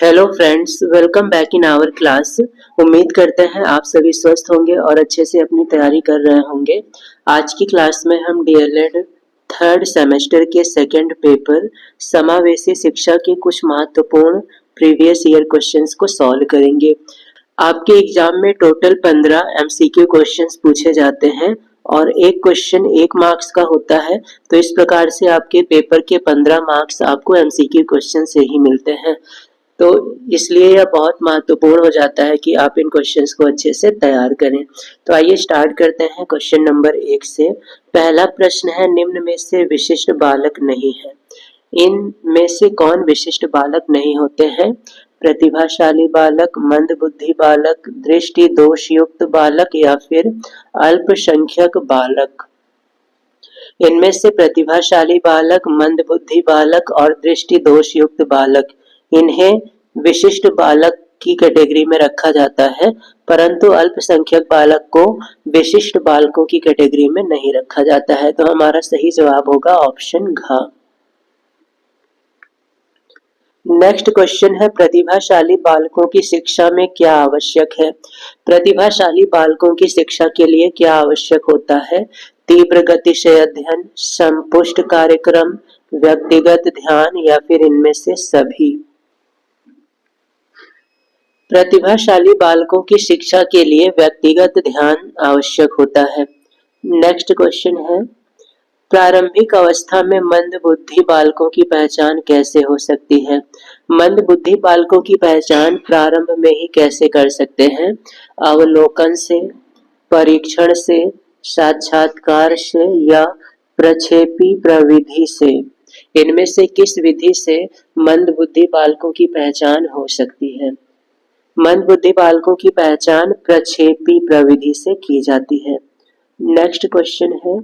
Hello friends, welcome back in our class. उम्मीद करते हैं आप सभी स्वस्थ होंगे और अच्छे से अपनी तैयारी कर रहे होंगे। आज की क्लास में हम डीएलएड थर्ड सेमेस्टर के सेकंड पेपर समावेशी शिक्षा के कुछ महत्वपूर्ण प्रीवियस ईयर क्वेश्चंस को सॉल्व करेंगे। आपके एग्जाम में टोटल 15 एमसीक्यू क्वेश्चंस पूछे जाते हैं और एक क्वेश्चन 1 मार्क्स का होता है। तो इस प्रकार से आपके पेपर के 15 मार्क्स आपको एमसीक्यू क्वेश्चन से ही मिलते हैं। तो इसलिए यह बहुत महत्वपूर्ण हो जाता है कि आप इन क्वेश्चंस को अच्छे से तैयार करें। तो आइए स्टार्ट करते हैं क्वेश्चन नंबर 1 से। पहला प्रश्न है, निम्न में से विशिष्ट बालक नहीं है। इन में से कौन विशिष्ट बालक नहीं होते हैं? प्रतिभाशाली बालक, मंदबुद्धि बालक, दृष्टि दोष युक्त बालक या फिर अल्पसंख्यक बालक। इनमें से प्रतिभाशाली बालक, मंदबुद्धि बालक और दृष्टि दोष युक्त बालक, इन्हें विशिष्ट बालक की कैटेगरी में रखा जाता है, परंतु अल्पसंख्यक बालक को विशिष्ट बालकों की कैटेगरी में नहीं रखा जाता है। तो हमारा सही जवाब होगा ऑप्शन घ। नेक्स्ट क्वेश्चन है, प्रतिभाशाली बालकों की शिक्षा में क्या आवश्यक है? प्रतिभाशाली बालकों की शिक्षा के लिए क्या आवश्यक होता है? तीव्र गति से अध्ययन, संपुष्ट कार्यक्रम, व्यक्तिगत ध्यान या फिर इनमें से सभी। प्रतिभाशाली बालकों की शिक्षा के लिए व्यक्तिगत ध्यान आवश्यक होता है। नेक्स्ट क्वेश्चन है, प्रारंभिक अवस्था में मंदबुद्धि बालकों की पहचान कैसे हो सकती है? मंदबुद्धि बालकों की पहचान प्रारंभ में ही कैसे कर सकते हैं? अवलोकन से, परीक्षण से, साक्षात्कार से या प्रक्षेपी प्रविधि से। इनमें से किस विधि से मंदबुद्धि बालकों की पहचान हो सकती है? मंदबुद्धि बालकों की पहचान प्रक्षेपी प्रविधि से की जाती है। नेक्स्ट क्वेश्चन है,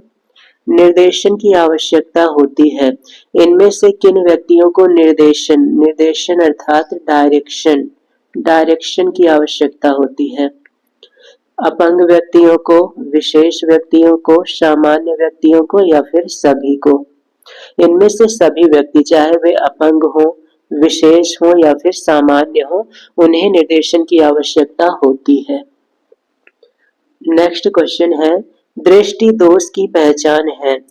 निर्देशन की आवश्यकता होती है। इनमें से किन व्यक्तियों को निर्देशन अर्थात डायरेक्शन की आवश्यकता होती है? अपंग व्यक्तियों को, विशेष व्यक्तियों को, सामान्य व्यक्तियों को या फिर सभी को? इनमें से सभी व्यक्ति, चाहे वे अपंग हो, विशेष हो या फिर सामान्य हो, उन्हें निर्देशन की आवश्यकता होती है। नेक्स्ट क्वेश्चन है, दृष्टि दोष की पहचान है।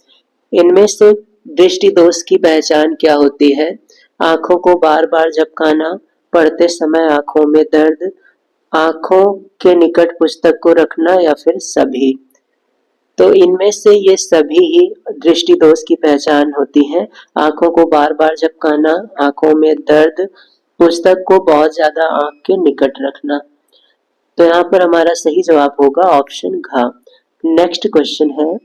इनमें से दृष्टि दोष की पहचान क्या होती है? आंखों को बार बार झपकाना, पढ़ते समय आंखों में दर्द, आंखों के निकट पुस्तक को रखना या फिर सभी। तो इनमें से ये सभी ही दृष्टि दोष की पहचान होती है। आंखों को बार बार झपकाना, आंखों में दर्द, पुस्तक को बहुत ज्यादा आंख के निकट रखना। तो यहाँ पर हमारा सही जवाब होगा ऑप्शन घ। नेक्स्ट क्वेश्चन है,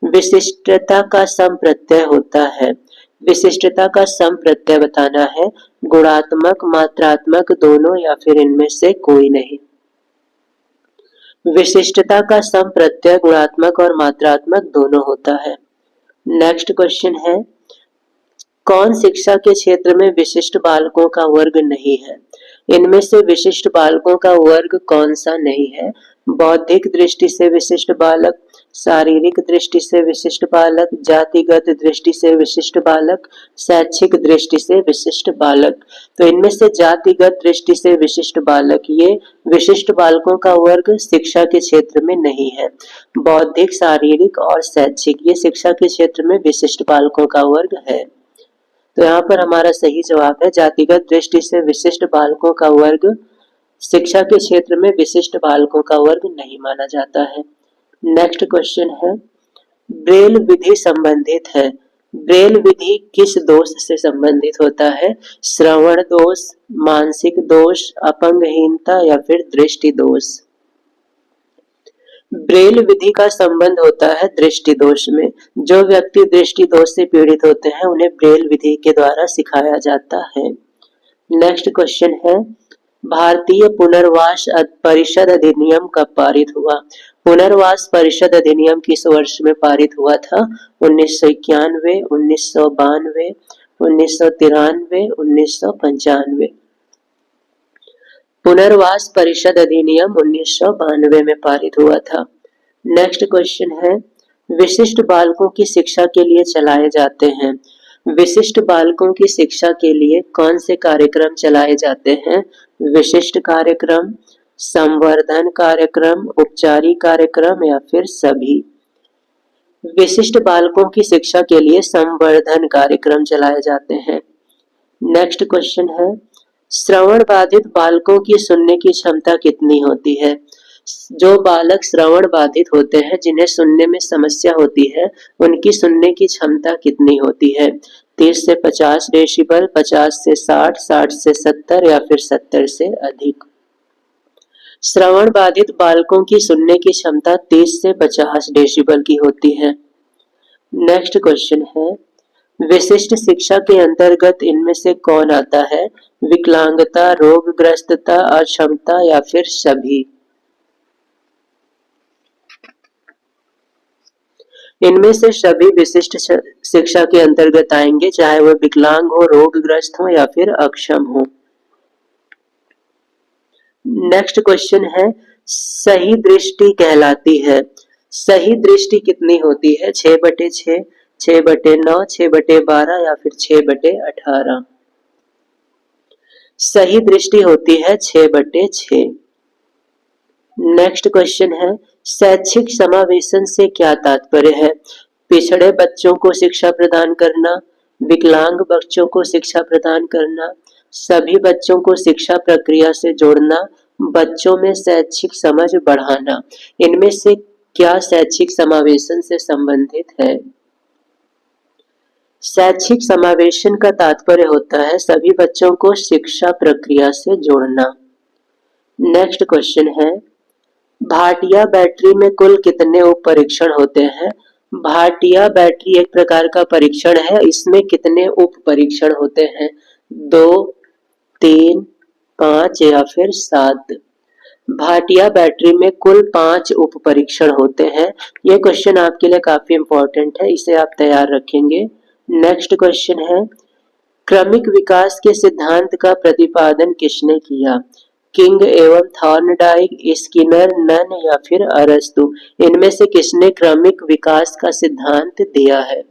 विशिष्टता का सम प्रत्यय होता है। विशिष्टता का सम प्रत्यय बताना है, गुणात्मक, मात्रात्मक, दोनों या फिर इनमें से कोई नहीं। विशिष्टता का सम प्रत्यय गुणात्मक और मात्रात्मक दोनों होता है। नेक्स्ट क्वेश्चन है, कौन शिक्षा के क्षेत्र में विशिष्ट बालकों का वर्ग नहीं है? इनमें से विशिष्ट बालकों का वर्ग कौन सा नहीं है? बौद्धिक दृष्टि से विशिष्ट बालक, शारीरिक दृष्टि से विशिष्ट बालक, जातिगत दृष्टि से विशिष्ट बालक, शैक्षिक दृष्टि से विशिष्ट बालक। तो इनमें से जातिगत दृष्टि से विशिष्ट बालक, ये विशिष्ट बालकों का वर्ग शिक्षा के क्षेत्र में नहीं है। बौद्धिक, शारीरिक और शैक्षिक, ये शिक्षा के क्षेत्र में विशिष्ट बालकों का वर्ग है। तो यहाँ पर हमारा सही जवाब है, जातिगत दृष्टि से विशिष्ट बालकों का वर्ग शिक्षा के क्षेत्र में विशिष्ट बालकों का वर्ग नहीं माना जाता है। नेक्स्ट क्वेश्चन है, ब्रेल विधि संबंधित है। ब्रेल विधि किस दोष से संबंधित होता है? श्रवण दोष, मानसिक दोष, अपंगहीनता या फिर दृष्टि दोष। ब्रेल विधि का संबंध होता है दृष्टि दोष में। जो व्यक्ति दृष्टि दोष से पीड़ित होते हैं उन्हें ब्रेल विधि के द्वारा सिखाया जाता है। नेक्स्ट क्वेश्चन है, भारतीय पुनर्वास परिषद अधिनियम कब पारित हुआ? पुनर्वास परिषद अधिनियम किस वर्ष में पारित हुआ था? 1991, 1992, 1993, 1995। पुनर्वास परिषद अधिनियम 1992 में पारित हुआ था। नेक्स्ट क्वेश्चन है, विशिष्ट बालकों की शिक्षा के लिए चलाए जाते हैं। विशिष्ट बालकों की शिक्षा के लिए कौन से कार्यक्रम चलाए जाते हैं? विशिष्ट कार्यक्रम, संवर्धन कार्यक्रम, उपचारिक कार्यक्रम या फिर सभी? विशिष्ट बालकों की शिक्षा के लिए संवर्धन कार्यक्रम चलाए जाते हैं। नेक्स्ट क्वेश्चन है, श्रवण बाधित बालकों की सुनने की क्षमता कितनी होती है? जो बालक श्रवण बाधित होते हैं, जिन्हें सुनने में समस्या होती है, उनकी सुनने की क्षमता कितनी होती है? 30 से 50 डेसिबल, 50 से 60, 60 से 70 या फिर 70 से अधिक? श्रवण बाधित बालकों की सुनने की क्षमता 30 से 50 डेसिबल की होती है। नेक्स्ट क्वेश्चन है, विशिष्ट शिक्षा के अंतर्गत इनमें से कौन आता है? विकलांगता, रोगग्रस्तता, अक्षमता या फिर सभी? इनमें से सभी विशिष्ट शिक्षा के अंतर्गत आएंगे, चाहे वह विकलांग हो, रोगग्रस्त हो या फिर अक्षम हो। नेक्स्ट क्वेश्चन है, सही दृष्टि कहलाती है। सही दृष्टि कितनी होती है? 6/6, 6/9, 6/12 या फिर 6/18? सही दृष्टि होती है 6/6। नेक्स्ट क्वेश्चन है, शैक्षिक समावेशन से क्या तात्पर्य है? पिछड़े बच्चों को शिक्षा प्रदान करना, विकलांग बच्चों को शिक्षा प्रदान करना, सभी बच्चों को शिक्षा प्रक्रिया से जोड़ना, बच्चों में शैक्षिक समझ बढ़ाना। इनमें से क्या शैक्षिक समावेशन से संबंधित है? शैक्षिक समावेशन का तात्पर्य होता है सभी बच्चों को शिक्षा प्रक्रिया से जोड़ना। नेक्स्ट क्वेश्चन है, भाटिया बैटरी में कुल कितने उप परीक्षण होते हैं? भाटिया बैटरी एक प्रकार का परीक्षण है, इसमें कितने उप परीक्षण होते हैं? 2, 3, 5 या फिर 7? भाटिया बैटरी में कुल 5 उप परीक्षण होते हैं। यह क्वेश्चन आपके लिए काफी इंपॉर्टेंट है, इसे आप तैयार रखेंगे। नेक्स्ट क्वेश्चन है, क्रमिक विकास के सिद्धांत का प्रतिपादन किसने किया? किंग एवं थॉर्नडाइक, स्किनर, नन या फिर अरस्तु? इनमें से किसने क्रमिक विकास का सिद्धांत दिया है?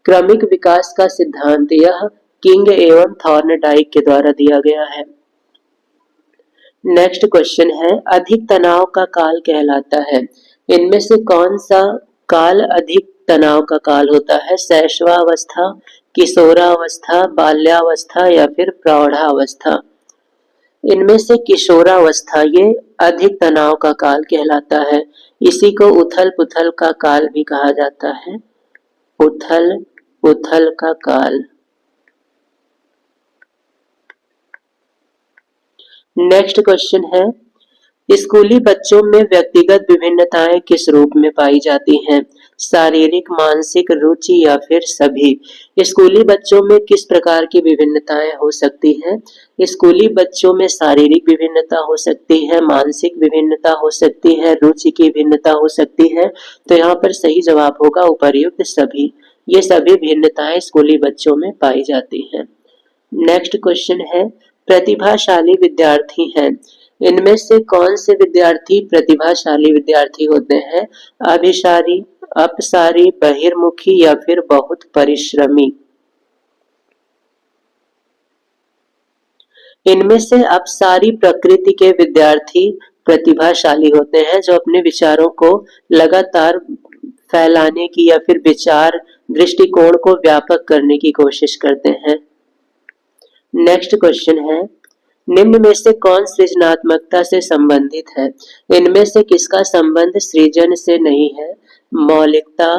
क्रमिक विकास का सिद्धांत यह किंग एवं थॉर्नडाइक के द्वारा दिया गया है। नेक्स्ट क्वेश्चन है, अधिक तनाव का काल कहलाता है। इनमें से कौन सा काल अधिक तनाव का काल होता है? शैशवावस्था, किशोरावस्था, बाल्यावस्था या फिर प्रौढ़ावस्था? इनमें से किशोरावस्था ये अधिक तनाव का काल कहलाता है। इसी को उथल पुथल का काल भी कहा जाता है, उथल पुथल का काल। नेक्स्ट क्वेश्चन है, स्कूली बच्चों में व्यक्तिगत विभिन्नताएं किस रूप में पाई जाती हैं? शारीरिक, मानसिक, रुचि या फिर सभी? स्कूली बच्चों में किस प्रकार की विभिन्नताएं हो सकती हैं? स्कूली बच्चों में शारीरिक विभिन्नता हो सकती है, मानसिक विभिन्नता हो सकती है, रुचि की भिन्नता हो सकती है। तो यहाँ पर सही जवाब होगा उपर्युक्त सभी। ये सभी भिन्नताएं स्कूली बच्चों में पाई जाती हैं। नेक्स्ट क्वेश्चन है, प्रतिभाशाली विद्यार्थी हैं। इनमें से कौन से विद्यार्थी प्रतिभाशाली विद्यार्थी होते हैं? अभिसारी, अपसारी, बहिर्मुखी या फिर बहुत परिश्रमी? इनमें से अपसारी प्रकृति के विद्यार्थी प्रतिभाशाली होते हैं, जो अपने विचारों को लगातार फैलाने की या फिर विचार दृष्टिकोण को व्यापक करने की कोशिश करते हैं। नेक्स्ट क्वेश्चन है, निम्न में से कौन सृजनात्मकता से संबंधित है? इनमें से किसका संबंध सृजन से नहीं है? मौलिकता,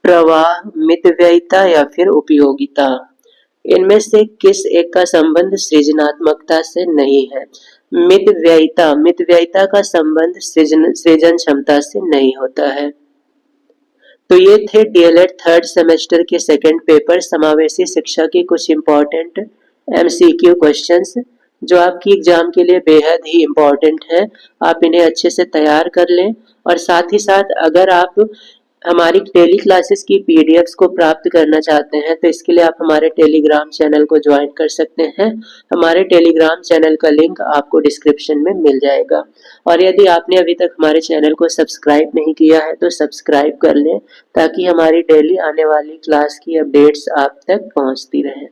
प्रवाह, मितव्ययिता या फिर उपयोगिता? इनमें से किस एक का संबंध सृजनात्मकता से नहीं है? मितव्ययिता। मितव्ययिता का संबंध सृजन क्षमता से नहीं होता है। तो ये थे डीएलएड थर्ड सेमेस्टर के सेकंड पेपर समावेशी शिक्षा के कुछ इंपॉर्टेंट एमसीक्यू क्वेश्चंस, जो आपकी एग्जाम के लिए बेहद ही इंपॉर्टेंट है। आप इन्हें अच्छे से तैयार कर लें, और साथ ही साथ अगर आप हमारी डेली क्लासेस की पीडीएफ्स को प्राप्त करना चाहते हैं तो इसके लिए आप हमारे टेलीग्राम चैनल को ज्वाइन कर सकते हैं। हमारे टेलीग्राम चैनल का लिंक आपको डिस्क्रिप्शन में मिल जाएगा। और यदि आपने अभी तक हमारे चैनल को सब्सक्राइब नहीं किया है तो सब्सक्राइब कर लें ताकि हमारी डेली आने वाली क्लास की अपडेट्स आप तक पहुंचती रहें।